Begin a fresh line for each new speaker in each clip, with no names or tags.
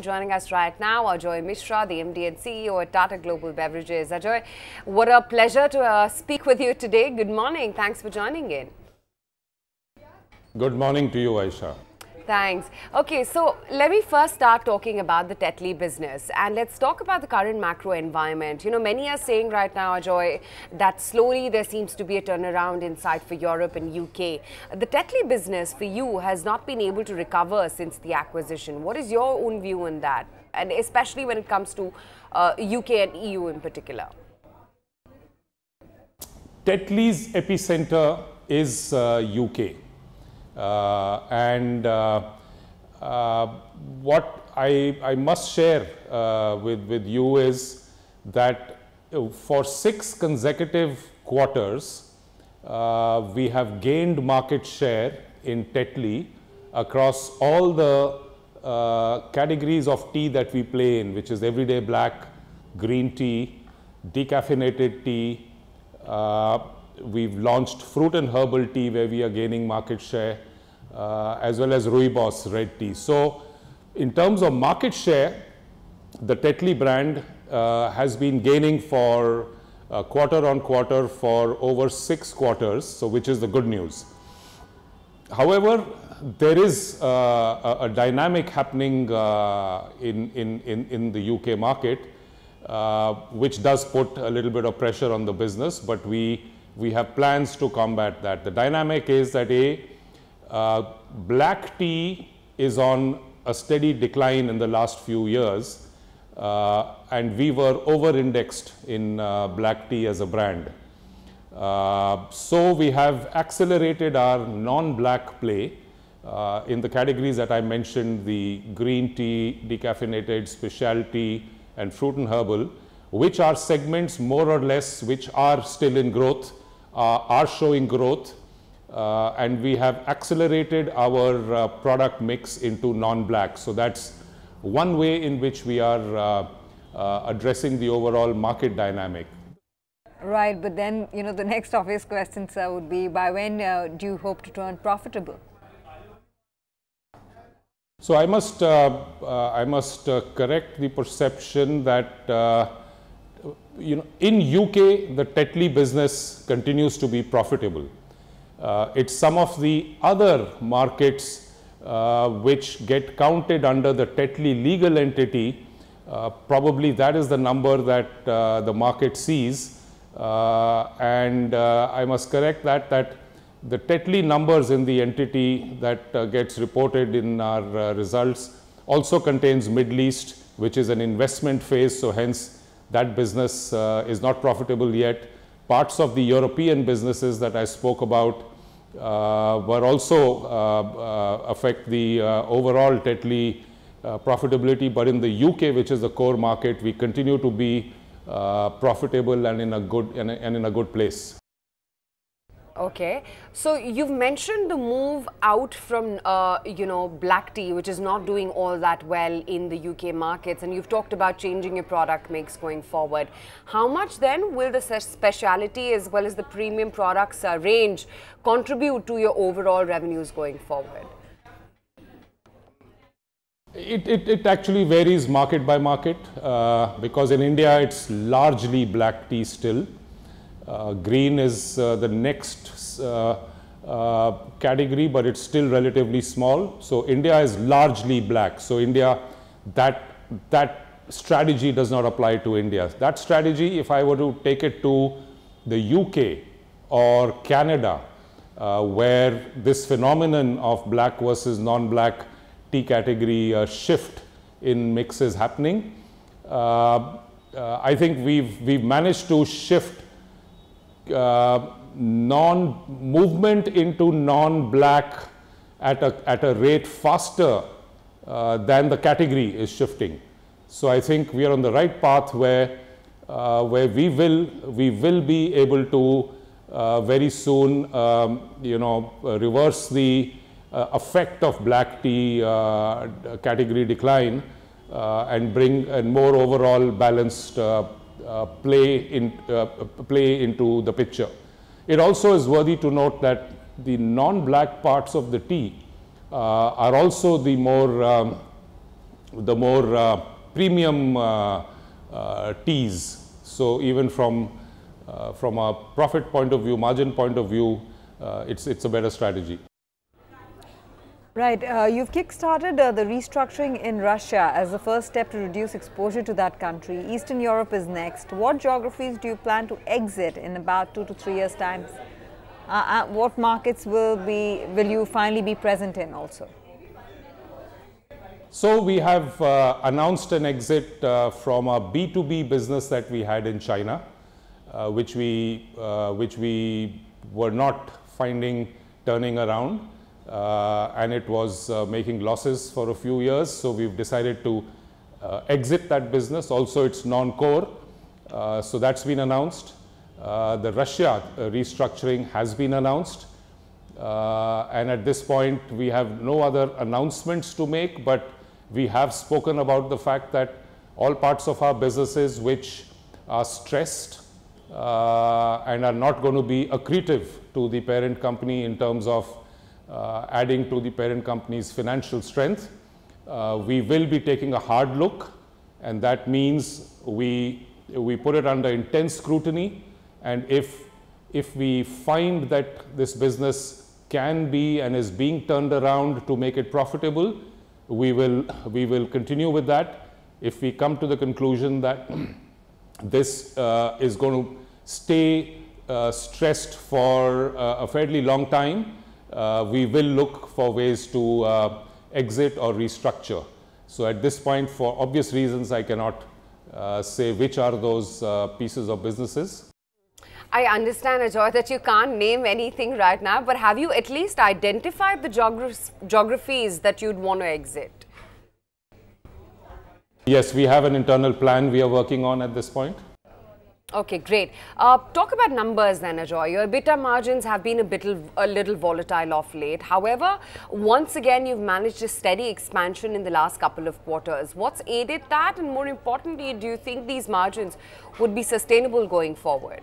Joining us right now, Ajoy Misra, the MD and CEO at Tata Global Beverages. Ajoy, what a pleasure to speak with you today. Good morning. Thanks for joining in.
Good morning to you, Aisha.
Thanks. Okay, so let me first start talking about the Tetley business, and let's talk about the current macro environment. You know, many are saying right now, Ajoy, that slowly there seems to be a turnaround in sight for Europe and UK. The Tetley business for you has not been able to recover since the acquisition. What is your own view on that, and especially when it comes to UK and EU in particular?
Tetley's epicenter is UK. What I must share with you is that for 6 consecutive quarters, we have gained market share in Tetley across all the categories of tea that we play in, which is everyday black, green tea, decaffeinated tea. We've launched fruit and herbal tea where we are gaining market share, as well as Rooibos red tea. So in terms of market share, the Tetley brand has been gaining for quarter on quarter for over 6 quarters, so which is the good news. However, there is a dynamic happening in the UK market, which does put a little bit of pressure on the business, but we have plans to combat that. The dynamic is that black tea is on a steady decline in the last few years, and we were over-indexed in black tea as a brand. So we have accelerated our non-black play in the categories that I mentioned, the green tea, decaffeinated, specialty, and fruit and herbal, which are segments more or less which are still in growth, are showing growth, and we have accelerated our product mix into non-black. So that's one way in which we are addressing the overall market dynamic.
Right, but then, you know, the next obvious question, sir, would be by when do you hope to turn profitable?
So I must correct the perception that you know, in UK the Tetley business continues to be profitable. It's some of the other markets which get counted under the Tetley legal entity. Probably that is the number that the market sees, and I must correct that the Tetley numbers in the entity that gets reported in our results also contains Middle East, which is an investment phase, so hence that business is not profitable yet. Parts of the European businesses that I spoke about were also affect the overall Tetley profitability, but in the UK, which is the core market, we continue to be profitable and in a good place.
Okay, so you've mentioned the move out from, you know, black tea, which is not doing all that well in the UK markets, and you've talked about changing your product mix going forward. How much then will the specialty as well as the premium products range contribute to your overall revenues going forward?
It actually varies market by market, because in India it's largely black tea still. Green is the next category, but it's still relatively small. So India is largely black. So India, that strategy does not apply to India. That strategy, if I were to take it to the UK or Canada, where this phenomenon of black versus non-black tea category shift in mix is happening, I think we've managed to shift movement into non-black at a rate faster than the category is shifting. So I think we are on the right path where we will be able to very soon you know, reverse the effect of black tea category decline and bring a more overall balanced play into the picture. It also is worthy to note that the non-black parts of the tea are also the more the more premium teas. So even from a profit point of view, margin point of view, it's a better strategy.
Right. You've kick-started the restructuring in Russia as the first step to reduce exposure to that country. Eastern Europe is next. What geographies do you plan to exit in about 2 to 3 years' time? What markets will you finally be present in also?
So we have announced an exit from a B2B business that we had in China, which we were not finding turning around. And it was making losses for a few years, so we've decided to exit that business. Also, it's non-core, so that's been announced. The Russia restructuring has been announced, and at this point we have no other announcements to make, but we have spoken about the fact that all parts of our businesses which are stressed and are not going to be accretive to the parent company in terms of adding to the parent company's financial strength, we will be taking a hard look, and that means we put it under intense scrutiny, and if we find that this business can be and is being turned around to make it profitable, we will continue with that. If we come to the conclusion that this is going to stay stressed for a fairly long time, we will look for ways to exit or restructure. So at this point, for obvious reasons, I cannot say which are those pieces of businesses.
I understand, Ajoy, that you can't name anything right now, but have you at least identified the geographies that you'd want to exit?
Yes, we have an internal plan we are working on at this point.
Okay, great. Talk about numbers then, Ajoy. Your EBITDA margins have been a little volatile of late. However, once again, you've managed a steady expansion in the last couple of quarters. What's aided that? And more importantly, do you think these margins would be sustainable going forward?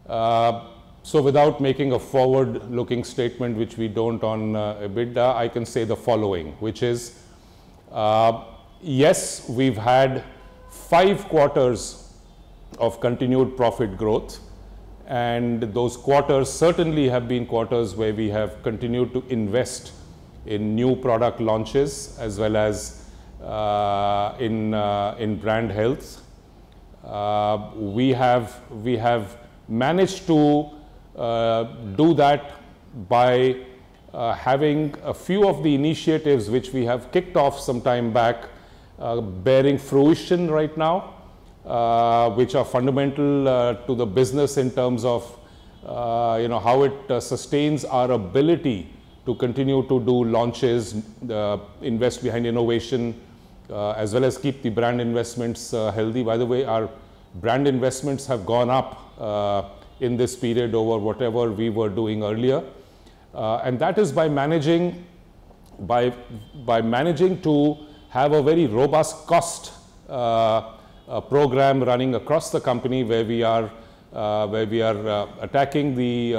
So without making a forward-looking statement, which we don't on EBITDA, I can say the following, which is, yes, we've had 5 quarters of continued profit growth, and those quarters certainly have been quarters where we have continued to invest in new product launches as well as in brand health. We have managed to do that by having a few of the initiatives which we have kicked off some time back bearing fruition right now, which are fundamental to the business in terms of how it sustains our ability to continue to do launches, invest behind innovation, as well as keep the brand investments healthy. By the way, our brand investments have gone up in this period over whatever we were doing earlier, and that is by managing to have a very robust cost program running across the company, where we are attacking the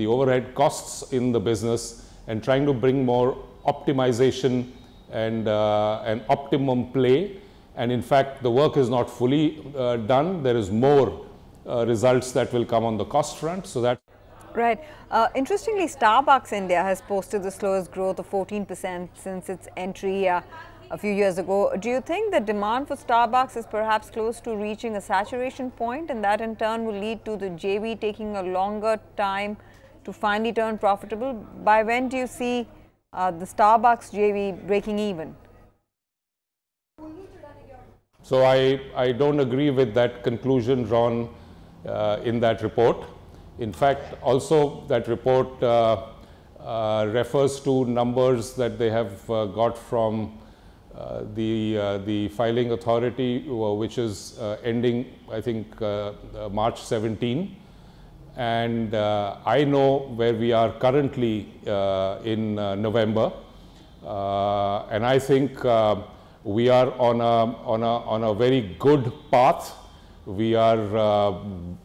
overhead costs in the business and trying to bring more optimization and an optimum play. And in fact, the work is not fully done. There is more results that will come on the cost front. So that.
Right. Interestingly, Starbucks India has posted the slowest growth of 14% since its entry a few years ago. Do you think the demand for Starbucks is perhaps close to reaching a saturation point, and that in turn will lead to the JV taking a longer time to finally turn profitable? By when do you see the Starbucks JV breaking even?
So I don't agree with that conclusion drawn in that report. In fact, also that report refers to numbers that they have got from the filing authority, which is ending, I think, March 17. And I know where we are currently in November, and I think we are on a very good path. We are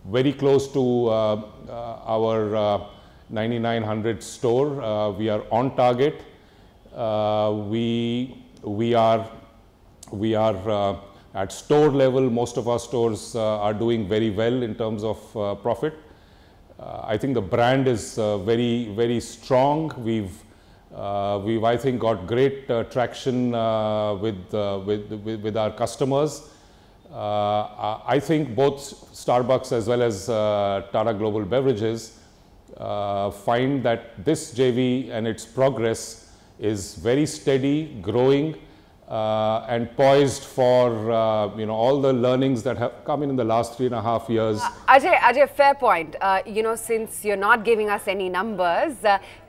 very close to our 9900 store. We are on target. We are at store level. Most of our stores are doing very well in terms of profit. I think the brand is very strong. We've I think got great traction with our customers. I think both Starbucks as well as Tata Global Beverages find that this JV and its progress is very steady, growing, and poised for all the learnings that have come in the last 3.5 years.
Ajay, fair point. Since you're not giving us any numbers,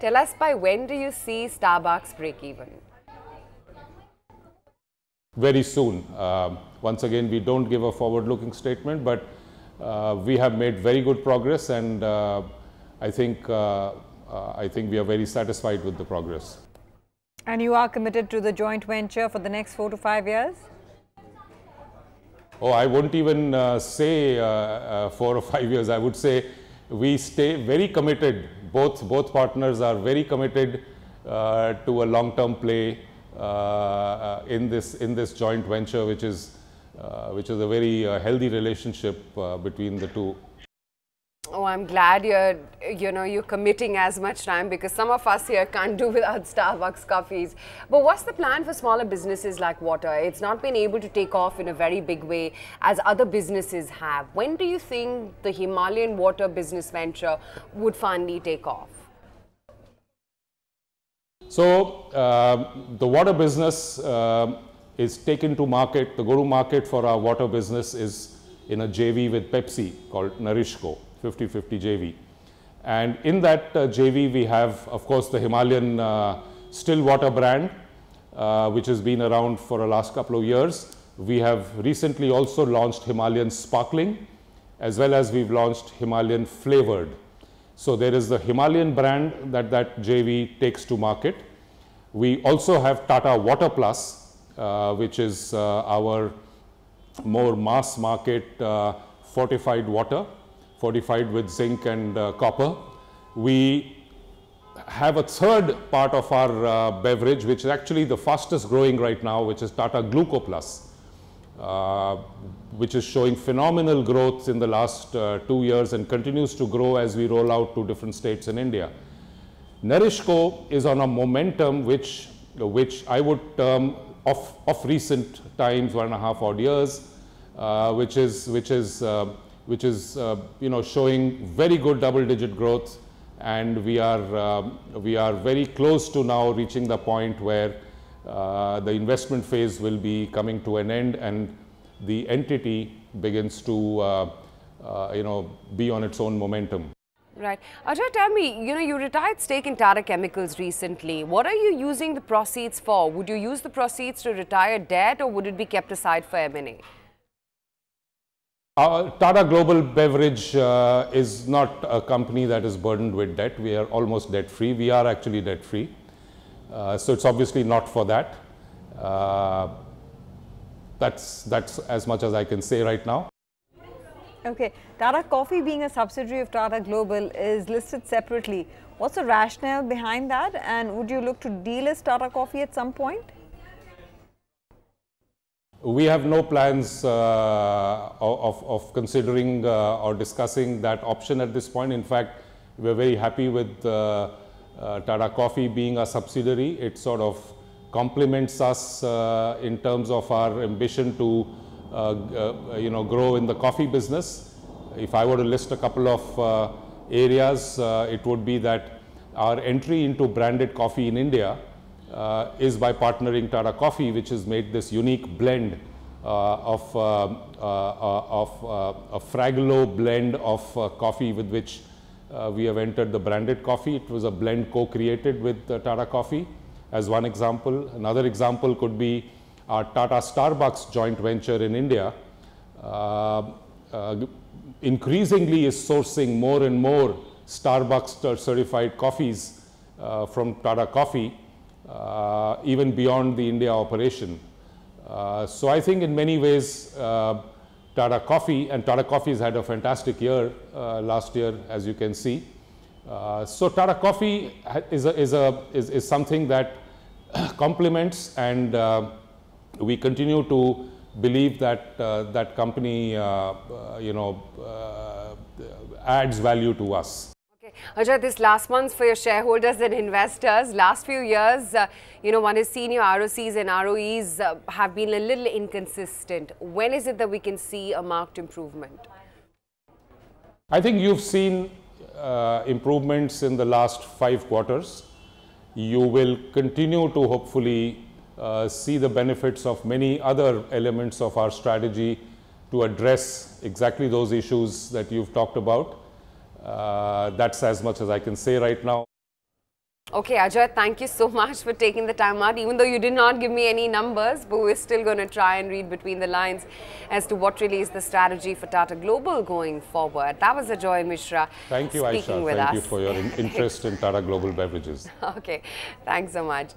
tell us by when do you see Starbucks break even?
Very soon. Once again, we don't give a forward-looking statement, but we have made very good progress, and I think we are very satisfied with the progress.
And you are committed to the joint venture for the next 4 to 5 years?
Oh, I wouldn't even say 4 or 5 years. I would say we stay very committed. Both partners are very committed to a long-term play in this joint venture, which is a very healthy relationship between the two.
Oh, I'm glad you're committing as much time, because some of us here can't do without Starbucks coffees. But what's the plan for smaller businesses like water? It's not been able to take off in a very big way as other businesses have. When do you think the Himalayan water business venture would finally take off?
So the water business is taken to market. The go-to-market for our water business is in a JV with Pepsi called Narishco. 50-50 JV, and in that JV we have, of course, the Himalayan still water brand, which has been around for the last couple of years. We have recently also launched Himalayan sparkling, as well as we've launched Himalayan flavored. So there is the Himalayan brand that JV takes to market. We also have Tata Water Plus, which is our more mass market fortified water, fortified with zinc and copper. We have a third part of our beverage, which is actually the fastest growing right now, which is Tata Gluco Plus, which is showing phenomenal growth in the last 2 years and continues to grow as we roll out to different states in India. Narishco is on a momentum which I would term of recent times, 1.5 odd years, which is showing very good double-digit growth, and we are very close to now reaching the point where the investment phase will be coming to an end, and the entity begins to be on its own momentum.
Right. Ajoy, tell me, you retired stake in Tata Chemicals recently. What are you using the proceeds for? Would you use the proceeds to retire debt, or would it be kept aside for M&A?
Tata Global Beverage is not a company that is burdened with debt. We are almost debt-free. We are actually debt-free. So it's obviously not for that. That's as much as I can say right now.
Okay. Tata Coffee, being a subsidiary of Tata Global, is listed separately. What's the rationale behind that? And would you look to delist Tata Coffee at some point?
We have no plans of considering or discussing that option at this point. In fact, we're very happy with Tata Coffee being a subsidiary. It sort of complements us in terms of our ambition to grow in the coffee business. If I were to list a couple of areas, it would be that our entry into branded coffee in India is by partnering Tata Coffee, which has made this unique blend of a Fragolo blend of coffee with which we have entered the branded coffee. It was a blend co-created with Tata Coffee as one example. Another example could be our Tata Starbucks joint venture in India. Increasingly is sourcing more and more Starbucks certified coffees from Tata Coffee, even beyond the India operation. So I think in many ways Tata Coffee has had a fantastic year last year, as you can see. So Tata Coffee is something that complements, and we continue to believe that that company, adds value to us.
Okay. Ajoy, this last month for your shareholders and investors, last few years, one is seen your ROCs and ROEs have been a little inconsistent. When is it that we can see a marked improvement?
I think you've seen improvements in the last 5 quarters. You will continue to hopefully see the benefits of many other elements of our strategy to address exactly those issues that you've talked about. That's as much as I can say right now.
Okay, Ajoy, thank you so much for taking the time out, even though you did not give me any numbers, but we're still going to try and read between the lines as to what really is the strategy for Tata Global going forward. That was Ajoy Misra.
Thank you, Aisha. Thank you for your interest in Tata Global Beverages.
Okay, thanks so much.